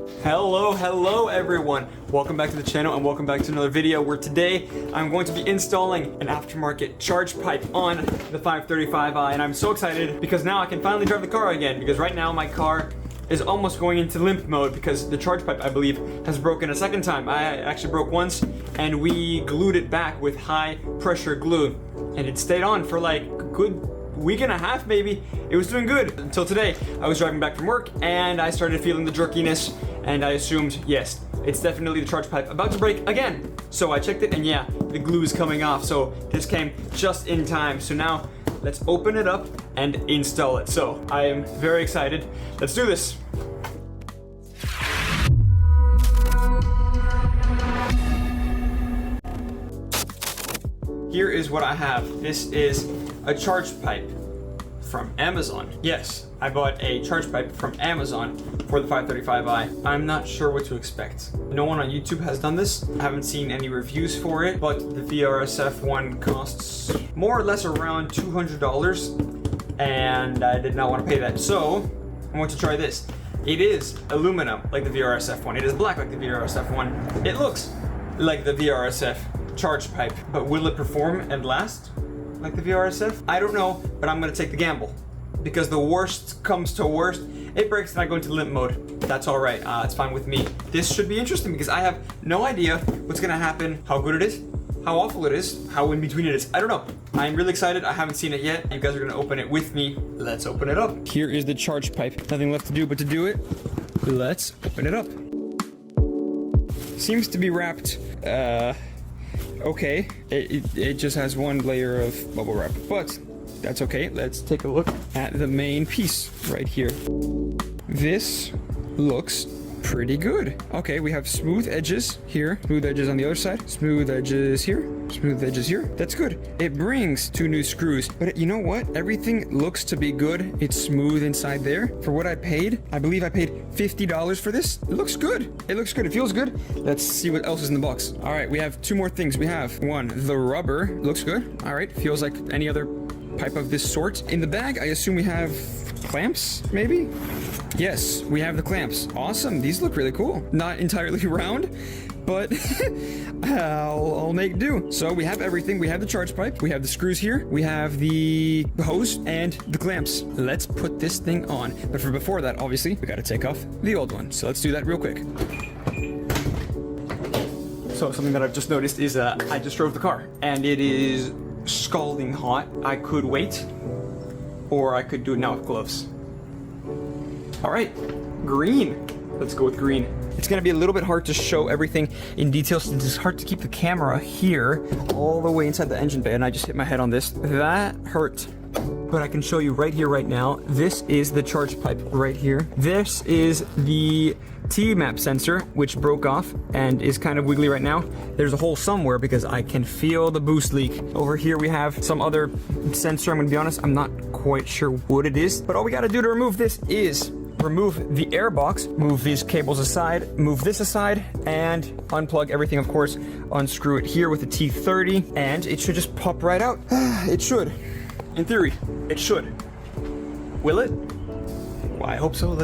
Hello everyone. Welcome back to the channel and welcome back to another video where today I'm going to be installing an aftermarket charge pipe on the 535i, and I'm so excited because now I can finally drive the car again, because right now my car is almost going into limp mode because the charge pipe, I believe, has broken a second time. I actually broke once and we glued it back with high pressure glue and it stayed on for like a good week and a half maybe. It was doing good until today. I was driving back from work and I started feeling the jerkiness and I assumed, yes, it's definitely the charge pipe about to break again. So I checked it and yeah, the glue is coming off. So this came just in time. So now let's open it up and install it. So I am very excited. Let's do this. Here is what I have. This is a charge pipe from Amazon. Yes, I bought a charge pipe from Amazon for the 535i. I'm not sure what to expect. No one on YouTube has done this. I haven't seen any reviews for it, but the VRSF one costs more or less around $200, and I did not want to pay that. So I want to try this. It is aluminum like the VRSF one. It is black like the VRSF one. It looks like the VRSF charge pipe, but will it perform and last like the VRSF? I don't know, but I'm gonna take the gamble because the worst comes to worst, it breaks and I go into limp mode. That's all right. It's fine with me. This should be interesting because I have no idea what's gonna happen, how good it is, how awful it is, how in between it is. I don't know. I'm really excited. I haven't seen it yet. You guys are gonna open it with me. Let's open it up. Here is the charge pipe. Nothing left to do but to do it. Let's open it up. Seems to be wrapped okay. It just has one layer of bubble wrap, but that's okay. Let's take a look at the main piece right here. This looks pretty good. Okay, we have smooth edges here, smooth edges on the other side, smooth edges here, smooth edges here. That's good. It brings 2 new screws, but you know what? Everything looks to be good. It's smooth inside there. For what I paid, I believe I paid $50 for this. It looks good. It looks good. It feels good. Let's see what else is in the box. All right, we have 2 more things. We have one, the rubber. Looks good. All right, feels like any other pipe of this sort. In the bag, I assume we have clamps, maybe? Yes, we have the clamps. Awesome. These look really cool. Not entirely round, but I'll make do. So we have everything. We have the charge pipe. We have the screws here. We have the hose and the clamps. Let's put this thing on. But before that, obviously, we got to take off the old one. So let's do that real quick. So something that I've just noticed is I just drove the car and it is scalding hot. I could wait or I could do it now with gloves. All right, green. Let's go with green. It's gonna be a little bit hard to show everything in detail since it's hard to keep the camera here all the way inside the engine bay, and I just hit my head on this. That hurt. But I can show you right here, right now. This is the charge pipe right here. This is the T-map sensor, which broke off and is kind of wiggly right now. There's a hole somewhere because I can feel the boost leak. Over here we have some other sensor. I'm gonna be honest, I'm not quite sure what it is, but all we gotta do to remove this is remove the air box, move these cables aside, move this aside, and unplug everything, of course. Unscrew it here with the T30, and it should just pop right out. It should. In theory, it should. Will it? Well, I hope so.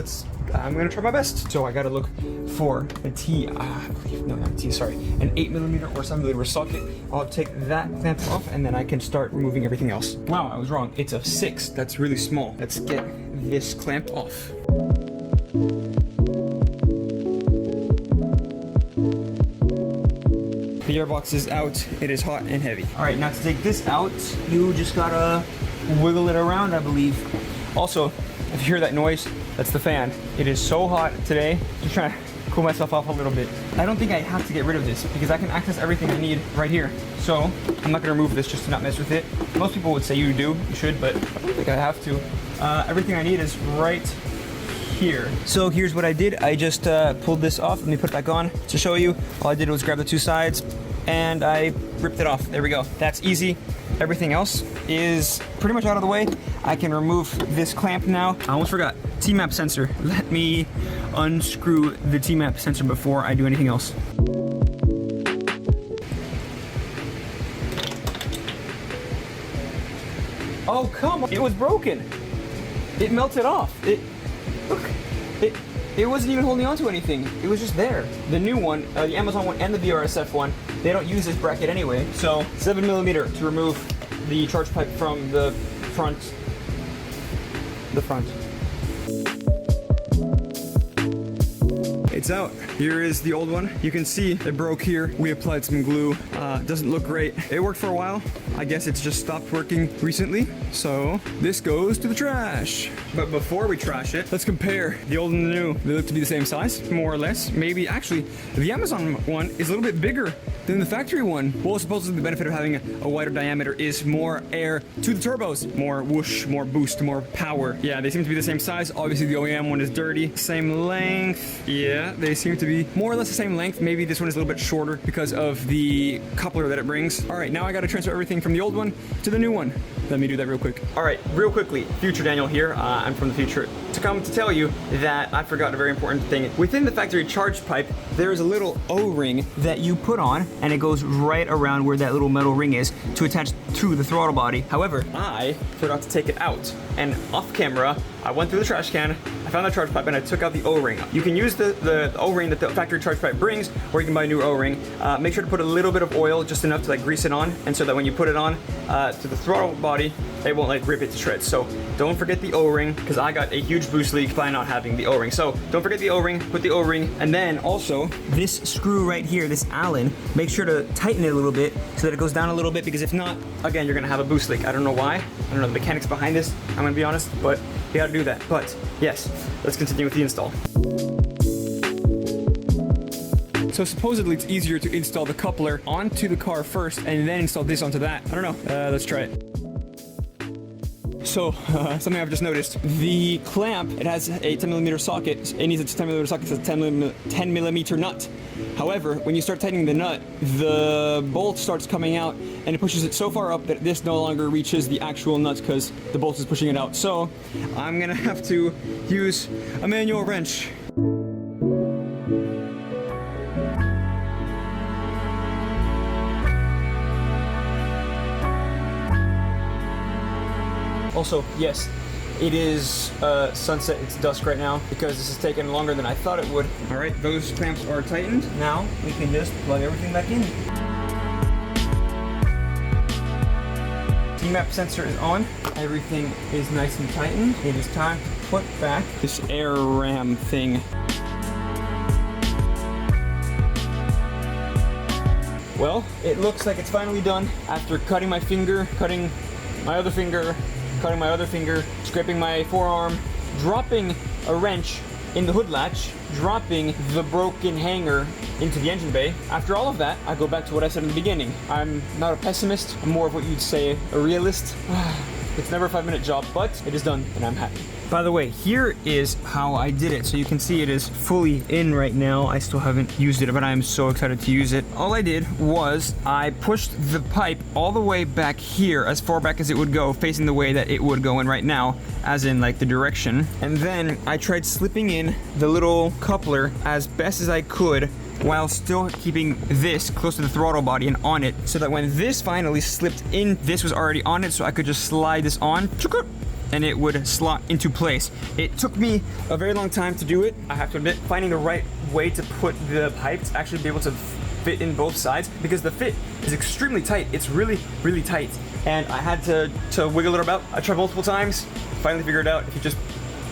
I'm gonna try my best. So I gotta look for a an 8mm or 7mm socket. I'll take that clamp off and then I can start removing everything else. Wow, I was wrong. It's a 6. That's really small. Let's get this clamp off. The airbox is out. It is hot and heavy. All right, now to take this out, you just gotta wiggle it around, I believe. Also, if you hear that noise, that's the fan. It is so hot today. Just trying to cool myself off a little bit. I don't think I have to get rid of this because I can access everything I need right here. So I'm not gonna remove this just to not mess with it. Most people would say you do, you should, but I don't think I have to. Everything I need is right here. So here's what I did. I just pulled this off. Let me put it back on to show you. All I did was grab the 2 sides and I ripped it off. There we go. That's easy. Everything else is pretty much out of the way. I can remove this clamp now. I almost forgot. T-map sensor. Let me unscrew the T-map sensor before I do anything else. Oh, come on. It was broken. It melted off. Look, it wasn't even holding on to anything. It was just there. The new one, the Amazon one and the BRSF one, they don't use this bracket anyway. So 7mm to remove the charge pipe from the front. It's out. Here is the old one. You can see it broke here. We applied some glue. Doesn't look great. It worked for a while. I guess it's just stopped working recently. So this goes to the trash. But before we trash it, let's compare the old and the new. They look to be the same size, more or less. Maybe actually, the Amazon one is a little bit bigger than the factory one. Well, supposedly the benefit of having a wider diameter is more air to the turbos. More whoosh, more boost, more power. Yeah, they seem to be the same size. Obviously the OEM one is dirty. Same length. Yeah, they seem to be more or less the same length. Maybe this one is a little bit shorter because of the coupler that it brings. All right, now I got to transfer everything from the old one to the new one. Let me do that real quick. All right, real quickly, future Daniel here. I'm from the future to come to tell you that I forgot a very important thing. Within the factory charge pipe, there is a little O-ring that you put on, and it goes right around where that little metal ring is to attach to the throttle body. However, I forgot to take it out, and off camera, I went through the trash can, I found the charge pipe, and I took out the O-ring. You can use the O-ring that the factory charge pipe brings, or you can buy a new O-ring. Make sure to put a little bit of oil, just enough to like grease it on, and so that when you put it on to the throttle body, it won't like rip it to shreds. So don't forget the O-ring, because I got a huge boost leak by not having the O-ring. So don't forget the O-ring, put the O-ring, and then also this screw right here, this Allen, make sure to tighten it a little bit so that it goes down a little bit, because if not, again, you're gonna have a boost leak. I don't know why. I don't know the mechanics behind this, I'm gonna be honest, but you gotta do that. But yes, let's continue with the install. So supposedly it's easier to install the coupler onto the car first and then install this onto that. I don't know, let's try it. So, something I've just noticed. The clamp, it has a 10mm socket. It needs a 10mm socket, it's a 10mm nut. However, when you start tightening the nut, the bolt starts coming out and it pushes it so far up that this no longer reaches the actual nuts because the bolt is pushing it out. So, I'm gonna have to use a manual wrench. Also, yes, it is sunset, it's dusk right now because this is taking longer than I thought it would. All right, those clamps are tightened. Now we can just plug everything back in. T-map sensor is on. Everything is nice and tightened. It is time to put back this air ram thing. Well, it looks like it's finally done after cutting my finger, cutting my other finger, cutting my other finger, scraping my forearm, dropping a wrench in the hood latch, dropping the broken hanger into the engine bay. After all of that, I go back to what I said in the beginning. I'm not a pessimist, I'm more of what you'd say a realist. It's never a 5-minute job, but it is done and I'm happy. By the way, here is how I did it. So you can see it is fully in right now. I still haven't used it, but I'm so excited to use it. All I did was I pushed the pipe all the way back here, as far back as it would go, facing the way that it would go in right now, as in like the direction. And then I tried slipping in the little coupler as best as I could while still keeping this close to the throttle body and on it, so that when this finally slipped in, this was already on it, so I could just slide this on, and it would slot into place. It took me a very long time to do it, I have to admit, finding the right way to put the pipe to actually be able to fit in both sides, because the fit is extremely tight. It's really, really tight. And I had to wiggle it about. I tried multiple times, finally figured it out. If you just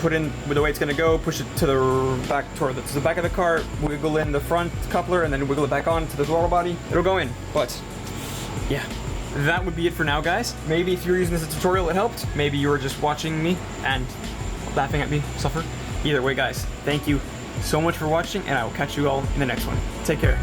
put in with the way it's gonna go, push it to the back toward the back of the car, wiggle in the front coupler, and then wiggle it back on to the throttle body, it'll go in. But yeah, that would be it for now, guys. Maybe if you were using this as a tutorial, it helped. Maybe you were just watching me and laughing at me suffer. Either way, guys, thank you so much for watching, and I will catch you all in the next one. Take care.